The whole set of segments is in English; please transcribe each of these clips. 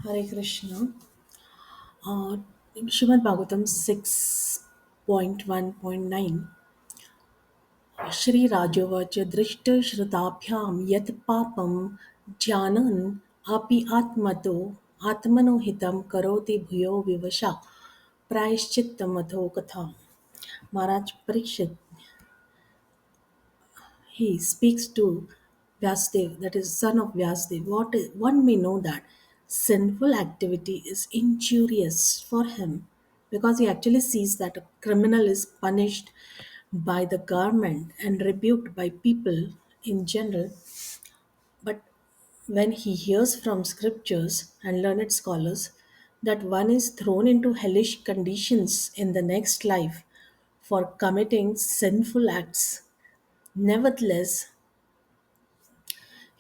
Hare Krishna. In Srimad Bhagavatam 6.1.9, Shri Rajovacha Drishta Shrutabhyam Yat Papam Jnanan Api Atmano Hitam Karoti Bhuyo Vivasha Prayashchittamatho Katha. Maharaj Parikshit, he speaks to Vyasdev, that is son of Vyasdev. One may know that sinful activity is injurious for him because he actually sees that a criminal is punished by the government and rebuked by people in general. But when he hears from scriptures and learned scholars that one is thrown into hellish conditions in the next life for committing sinful acts, nevertheless,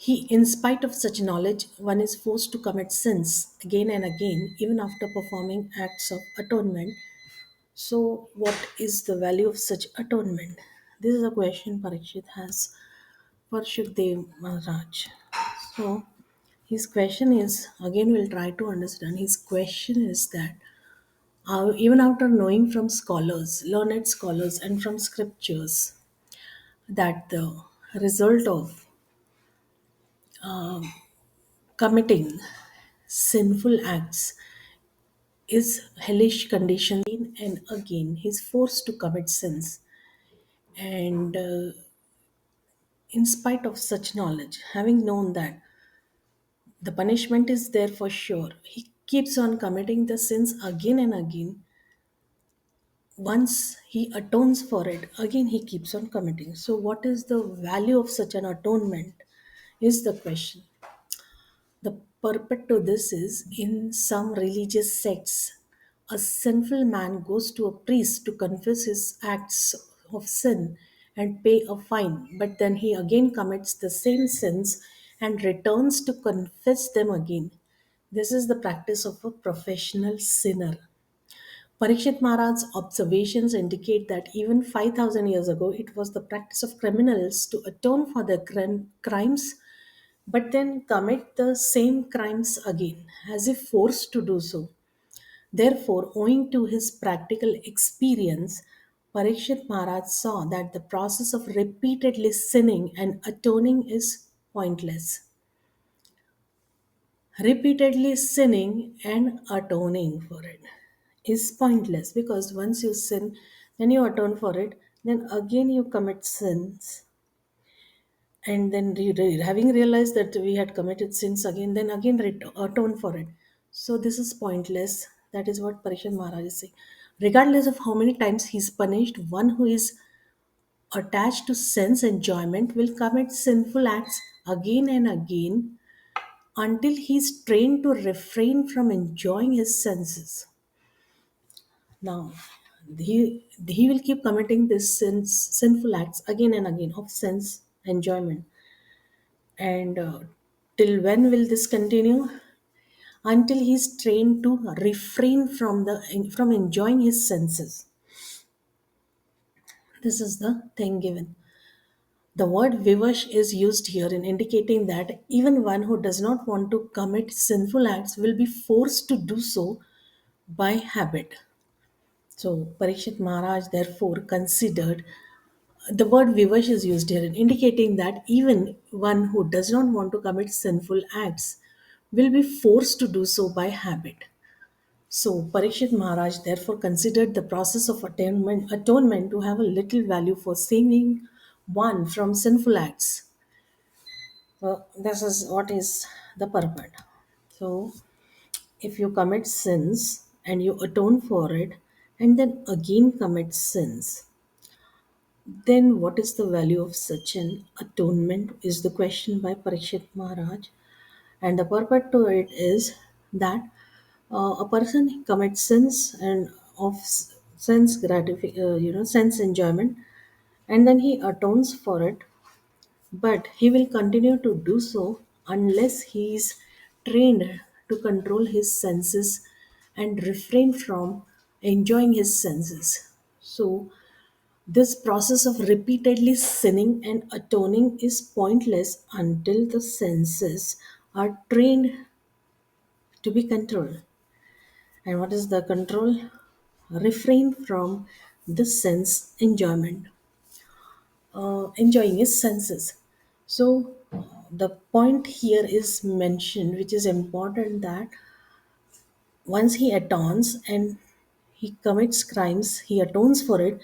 in spite of such knowledge, one is forced to commit sins again and again, even after performing acts of atonement. So, what is the value of such atonement? This is a question Parikshit has for Shukdev Maharaj. So, his question is again, we'll try to understand. His question is that even after knowing from scholars, learned scholars, and from scriptures, that the result of committing sinful acts is hellish condition again and again. He's forced to commit sins. And in spite of such knowledge, having known that the punishment is there for sure, he keeps on committing the sins again and again. Once he atones for it, again he keeps on committing. So, what is the value of such an atonement? Is the question. The purport to this is in some religious sects, a sinful man goes to a priest to confess his acts of sin and pay a fine, but then he again commits the same sins and returns to confess them again. This is the practice of a professional sinner. Parikshit Maharaj's observations indicate that even 5,000 years ago, it was the practice of criminals to atone for their crimes but then commit the same crimes again, as if forced to do so. Therefore, owing to his practical experience, Parikshit Maharaj saw that the process of repeatedly sinning and atoning is pointless. Repeatedly sinning and atoning for it is pointless because once you sin, then you atone for it, then again you commit sins, and then having realized that we had committed sins again, then again atone for it. So this is pointless. That is what Parishad Maharaj is saying. Regardless of how many times he's punished, one who is attached to sense enjoyment will commit sinful acts again and again until he's trained to refrain from enjoying his senses. Now he will keep committing this sinful acts again and again of sense enjoyment. And till when will this continue? Until he's trained to refrain from enjoying his senses. This is the thing given. The word vivash is used here in indicating that even one who does not want to commit sinful acts will be forced to do so by habit. So Parikshit Maharaj therefore considered the word vivash is used here in indicating that even one who does not want to commit sinful acts will be forced to do so by habit. So Parikshit Maharaj therefore considered the process of atonement to have a little value for saving one from sinful acts. This is what is the purport. So if you commit sins and you atone for it and then again commit sins, then what is the value of such an atonement is the question by Parikshit Maharaj. And the purport to it is that a person commits sins and of sense sense enjoyment, and then he atones for it, but he will continue to do so unless he is trained to control his senses and refrain from enjoying his senses. So this process of repeatedly sinning and atoning is pointless until the senses are trained to be controlled. And what is the control? Refrain from the sense enjoyment, enjoying his senses. So, the point here is mentioned, which is important, that once he atones and he commits crimes, he atones for it,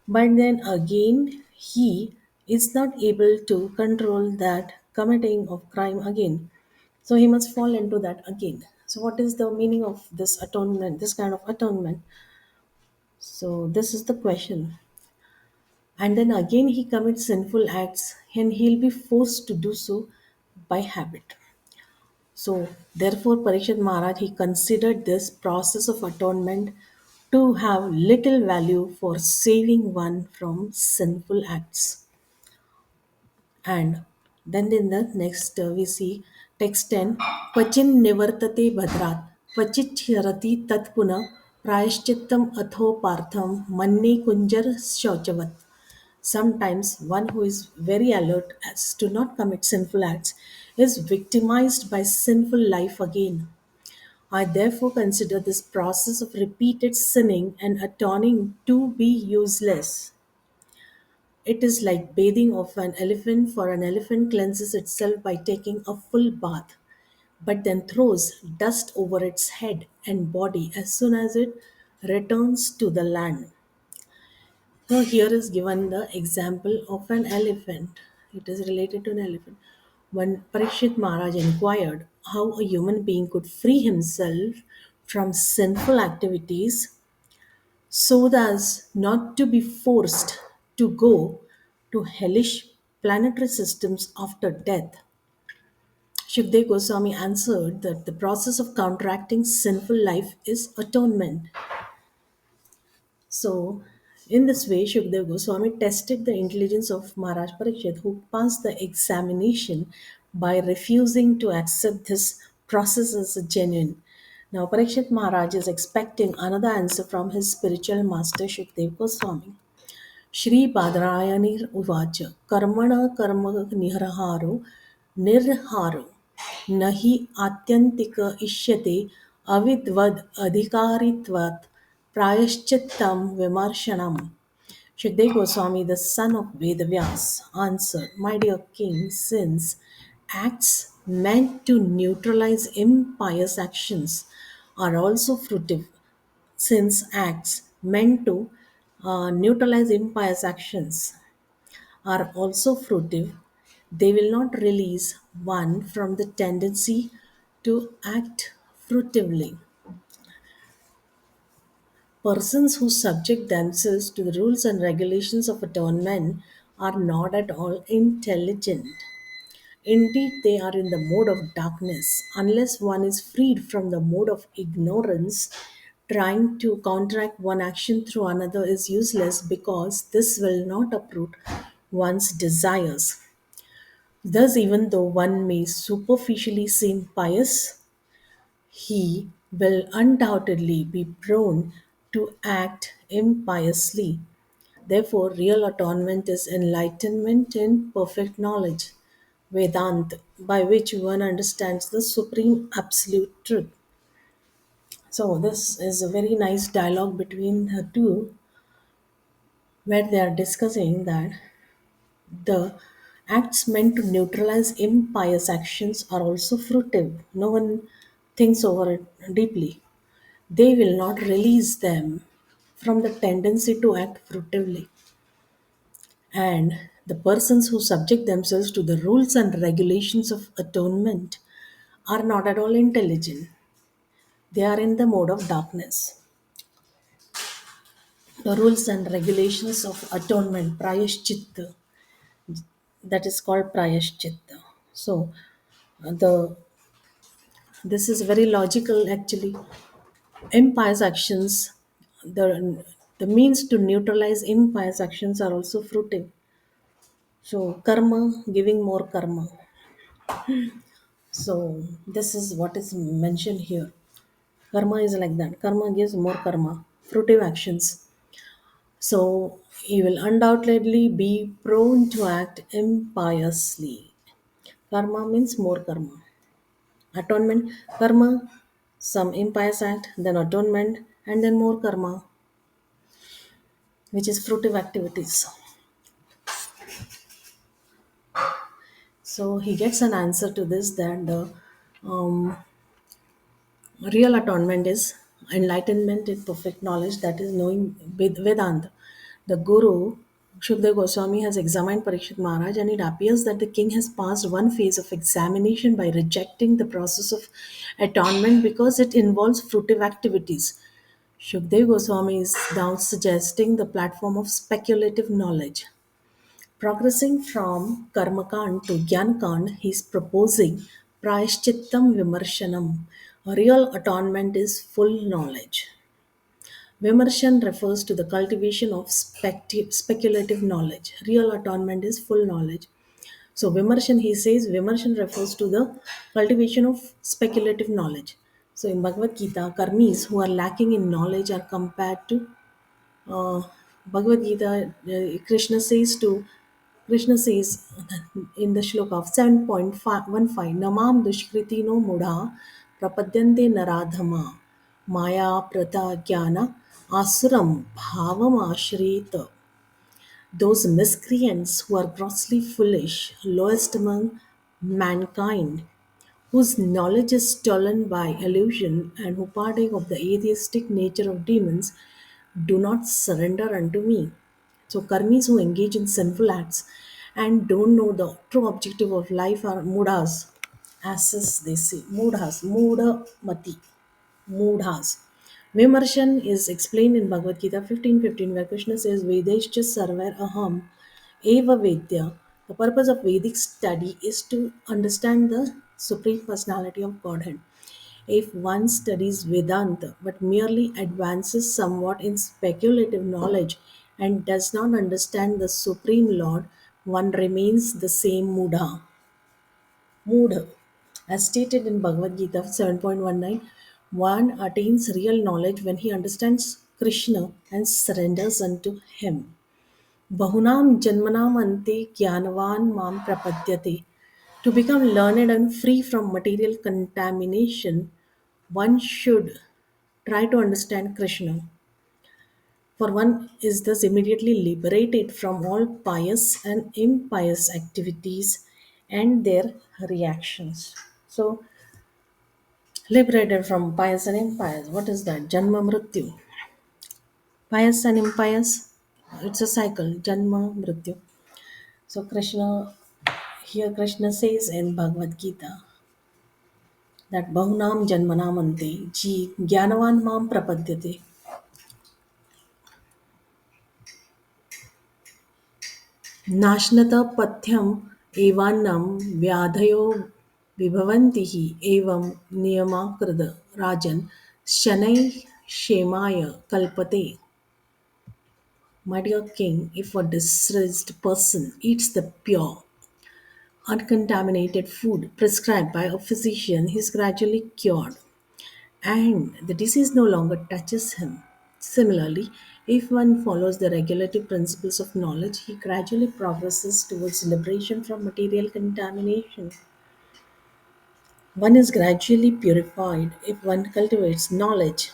but then again he is not able to control that committing of crime again. So he must fall into that again. So, what is the meaning of this atonement, this kind of atonement? So, this is the question. And then again he commits sinful acts and he'll be forced to do so by habit. So, therefore, Parikshit Maharaj, he considered this process of atonement to have little value for saving one from sinful acts. And then in the next, we see text 10, Pachin Nivartate Bhadrat, Pachit Chirati Tatpuna, Prayashchittam Atho Partham, Manne Kunjar Shauchavat. Sometimes one who is very alert as to not commit sinful acts is victimized by sinful life again. I therefore consider this process of repeated sinning and atoning to be useless. It is like bathing of an elephant, for an elephant cleanses itself by taking a full bath, but then throws dust over its head and body as soon as it returns to the land. So here is given the example of an elephant. It is related to an elephant. When Parikshit Maharaj inquired how a human being could free himself from sinful activities so as not to be forced to go to hellish planetary systems after death, Shukdev Goswami answered that the process of counteracting sinful life is atonement. So, in this way, Shukdev Goswami tested the intelligence of Maharaj Parikshit, who passed the examination by refusing to accept this process as a genuine. Now, Parikshit Maharaj is expecting another answer from his spiritual master Shukdev Goswami. श्रीपादरायणिर् उवाच कर्मण कर्म निहरहारो निर्हारो न हि आत्यन्तिक इष्यते अविद्वद् अधिकारित्वात् प्रायश्चित्तं विमर्शनम्. Shukdev Goswami, the son of Vedavyas, answered, My dear king, since acts meant to neutralize impious actions are also fruitive, since acts meant to neutralize impious actions are also fruitive, they will not release one from the tendency to act fruitively. Persons who subject themselves to the rules and regulations of atonement are not at all intelligent. Indeed, they are in the mode of darkness. Unless one is freed from the mode of ignorance, trying to counteract one action through another is useless because this will not uproot one's desires. Thus, even though one may superficially seem pious, he will undoubtedly be prone to act impiously. Therefore, real atonement is enlightenment in perfect knowledge, Vedant, by which one understands the supreme absolute truth. So, this is a very nice dialogue between the two, where they are discussing that the acts meant to neutralize impious actions are also fruitive. No one thinks over it deeply. They will not release them from the tendency to act fruitively. And the persons who subject themselves to the rules and regulations of atonement are not at all intelligent. They are in the mode of darkness. The rules and regulations of atonement, prayashchitta, that is called prayashchitta. So, the this is very logical actually. Impious actions, the means to neutralize impious actions are also fruitive. So, karma, giving more karma. So, this is what is mentioned here. Karma is like that. Karma gives more karma, fruitive actions. So, he will undoubtedly be prone to act impiously. Karma means more karma. Atonement, karma. some impious act, then atonement, and then more karma, which is fruitive activities. So he gets an answer to this that the real atonement is enlightenment in perfect knowledge, that is knowing Vedanta. The Guru, Shukdev Goswami, has examined Parikshit Maharaj, and it appears that the king has passed one phase of examination by rejecting the process of atonement because it involves fruitive activities. Shukdev Goswami is now suggesting the platform of speculative knowledge. Progressing from Karmakand to Gyankand, he is proposing Prayashchittam Vimarshanam. A real atonement is full knowledge. Vimarshan refers to the cultivation of speculative knowledge. Real atonement is full knowledge. So, Vimarshan, he says, Vimarshan refers to the cultivation of speculative knowledge. So, in Bhagavad Gita, karmis who are lacking in knowledge are compared to uh, Bhagavad Gita. Krishna says in the shloka of 7.15, Namam Dushkritino Mudha Prapadyante Naradhama Maya Prata Jnana Asuram Bhavam Ashrita. Those miscreants who are grossly foolish, lowest among mankind, whose knowledge is stolen by illusion and who partake of the atheistic nature of demons, do not surrender unto me. So, karmis who engage in sinful acts and don't know the true objective of life are mudhas, asses they say, mudhas, mudamati, mudhas. Vimarshan is explained in Bhagavad Gita 15:15, where Krishna says, Vedescha sarvar aham eva vedya. The purpose of Vedic study is to understand the Supreme Personality of Godhead. If one studies Vedanta but merely advances somewhat in speculative knowledge and does not understand the Supreme Lord, one remains the same Mudha. Mudha. As stated in Bhagavad Gita 7.19, one attains real knowledge when he understands Krishna and surrenders unto him. Bahunam janmanam ante jnanavan mam prapadyate. To become learned and free from material contamination, one should try to understand Krishna. For one is thus immediately liberated from all pious and impious activities and their reactions. So, liberated from pious and impious. What is that? Janma Mrityu. Pious and impious. It's a cycle. Janma Mrityu. So, Krishna says in Bhagavad Gita that Bahunam Janmanam Ante Ji Jnanavan Mam Prapadyate. नाश्नत पथ्यम एवान्नं व्याधयो विभवन्ति हि एवं नियमाकृत राजन् शनैः क्षेमाय कल्पते. My dear king, if a distressed person eats the pure, uncontaminated food prescribed by a physician, he is gradually cured and the disease no longer touches him. Similarly, if one follows the regulative principles of knowledge, he gradually progresses towards liberation from material contamination. One is gradually purified if one cultivates knowledge.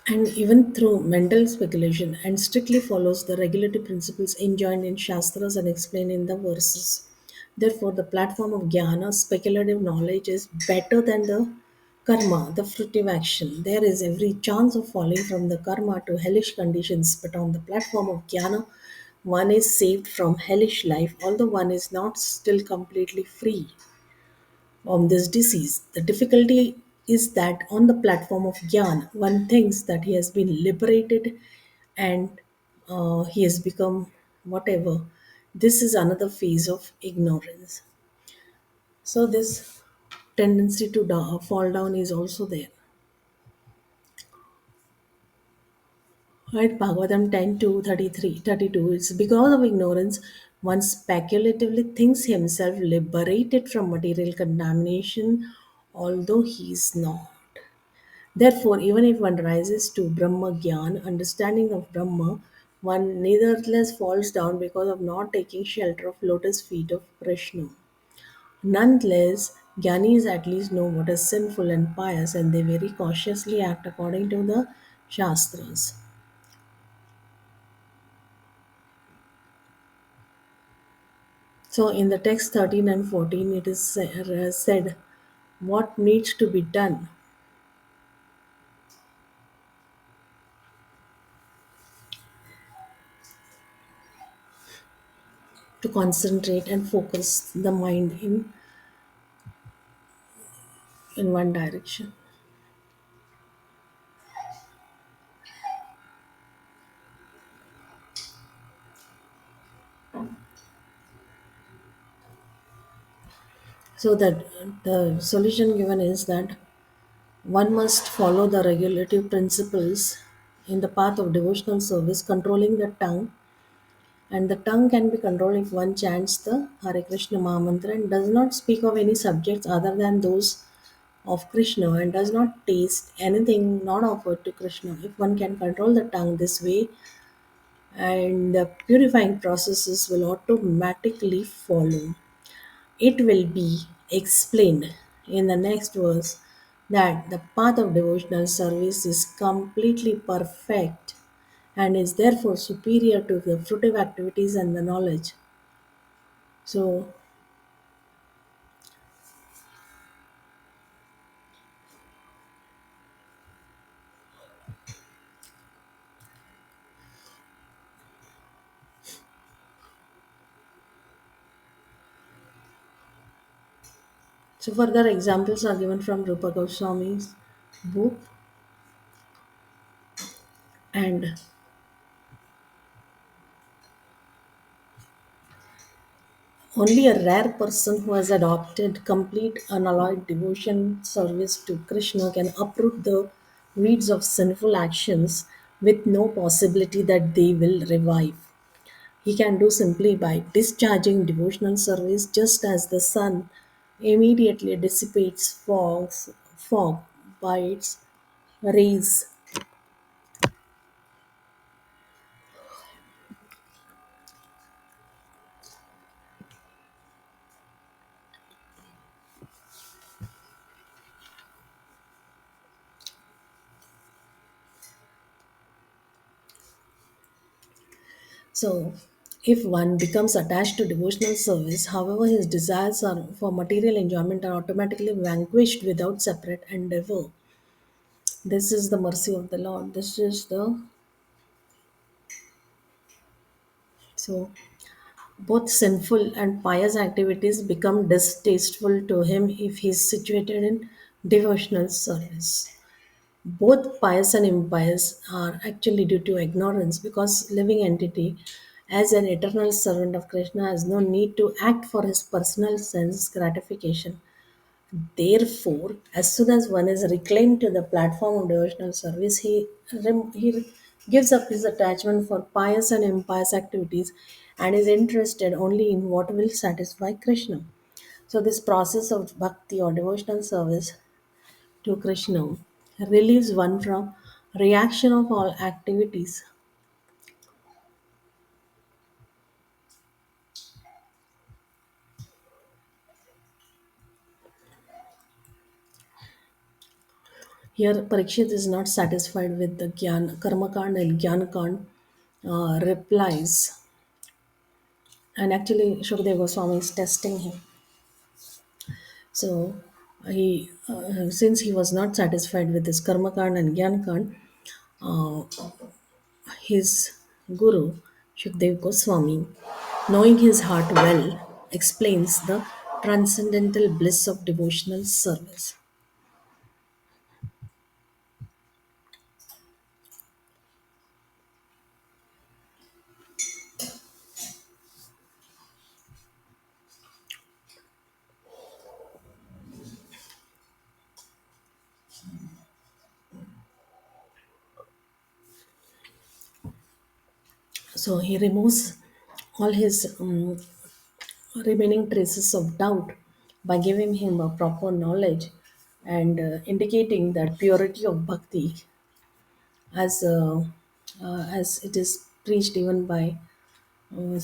And even through mental speculation and strictly follows the regulative principles enjoined in Shastras and explained in the verses. Therefore, the platform of jnana, speculative knowledge, is better than the karma, the fruitive action. There is every chance of falling from the karma to hellish conditions, but on the platform of jnana, one is saved from hellish life, although one is not still completely free from this disease. The difficulty is that on the platform of Gyan, one thinks that he has been liberated and he has become whatever. This is another phase of ignorance. So, this tendency to fall down is also there. Right, Bhagavatam 10 to 33, 32. It's because of ignorance one speculatively thinks himself liberated from material contamination, although he is not. Therefore, even if one rises to Brahma Gyan, understanding of Brahma, One nevertheless falls down because of not taking shelter of lotus feet of Krishna. Nonetheless, Gyanis at least know what is sinful and pious, and they very cautiously act according to the Shastras. So, in the text 13 and 14, it is said what needs to be done to concentrate and focus the mind in one direction. So, that the solution given is that one must follow the regulative principles in the path of devotional service, controlling the tongue. And the tongue can be controlled if one chants the Hare Krishna Mahamantra and does not speak of any subjects other than those of Krishna and does not taste anything not offered to Krishna. If one can control the tongue this way, and the purifying processes will automatically follow. It will be explained in the next verse that the path of devotional service is completely perfect and is therefore superior to the fruitive activities and the knowledge. So, further examples are given from Rupa Goswami's book, and only a rare person who has adopted complete unalloyed devotion service to Krishna can uproot the weeds of sinful actions with no possibility that they will revive. He can do simply by discharging devotional service just as the sun immediately dissipates fog by its rays. So, if one becomes attached to devotional service, however, his desires for material enjoyment are automatically vanquished without separate endeavor. This is the mercy of the Lord. This is the so both sinful and pious activities become distasteful to him if he is situated in devotional service. Both pious and impious are actually due to ignorance because living entity as an eternal servant of Krishna has no need to act for his personal sense gratification. Therefore, as soon as one is reclaimed to the platform of devotional service, he gives up his attachment for pious and impious activities and is interested only in what will satisfy Krishna. So, this process of bhakti or devotional service to Krishna relieves one from reaction of all activities. Here, Parikshit is not satisfied with the Gyan, Karmakand and Gyanakand replies, and actually, Shukadeva Goswami is testing him. So, since he was not satisfied with this Karmakand and Gyanakand, his guru, Shukdev Goswami, knowing his heart well, explains the transcendental bliss of devotional service. So he removes all his remaining traces of doubt by giving him a proper knowledge and indicating that purity of bhakti as it is preached even uh,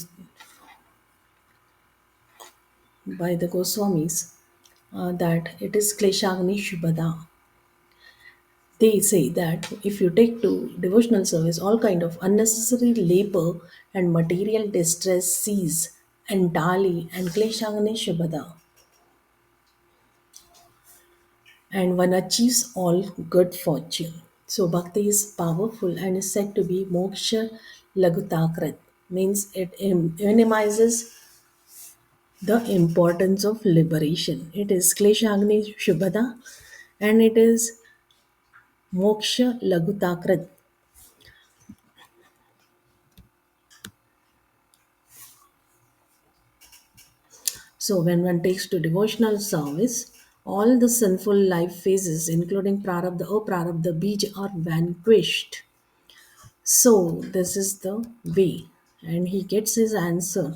by the Goswamis, that it is Kleshagni Shubhada. They say that if you take to devotional service, all kind of unnecessary labor and material distress cease entirely, and Kleshagni Shubhada, and one achieves all good fortune. So bhakti is powerful and is said to be moksha lagutakrit, means it minimizes the importance of liberation. It is kleshagni shubhada and it is moksha lagutakrit. So when one takes to devotional service, all the sinful life phases, including prarabdha or prarabdha bij, are vanquished. So this is the way, and he gets his answer.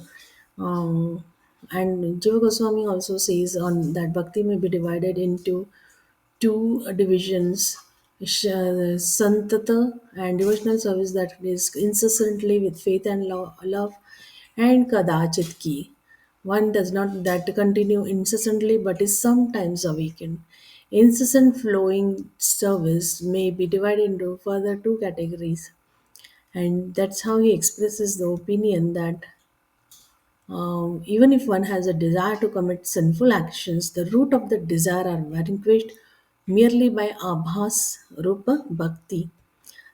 Um, and Jiva Goswami also says on that bhakti may be divided into two divisions: santata and devotional service that is incessantly with faith and love, and kadachit ki. One does not that continue incessantly but is sometimes awakened. Incessant flowing service may be divided into further two categories, and that's how he expresses the opinion that even if one has a desire to commit sinful actions, the root of the desire are vanquished merely by abhas rupa bhakti.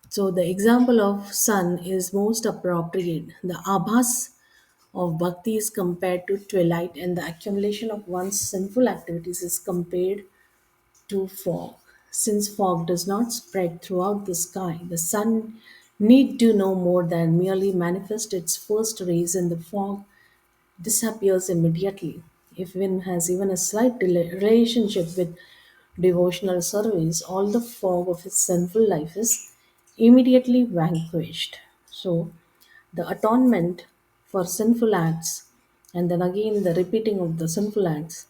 So the example of sun is most appropriate. The abhas of bhakti is compared to twilight, and the accumulation of one's sinful activities is compared to fog. Since fog does not spread throughout the sky, the sun need do no more than merely manifest its first rays in the fog disappears immediately. If one has even a slight relationship with devotional service, all the fog of his sinful life is immediately vanquished. So, the atonement for sinful acts, and then again the repeating of the sinful acts.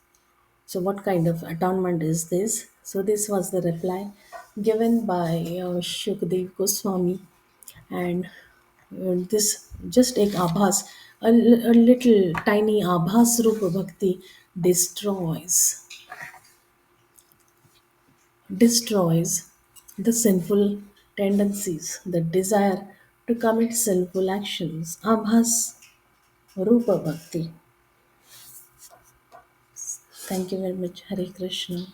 So, what kind of atonement is this? So, this was the reply given by Shukdev Goswami, and this just take abhas, a little tiny abhas rupa bhakti destroys destroys the sinful tendencies, the desire to commit sinful actions. Abhas rupa bhakti. Thank you very much. Hare Krishna.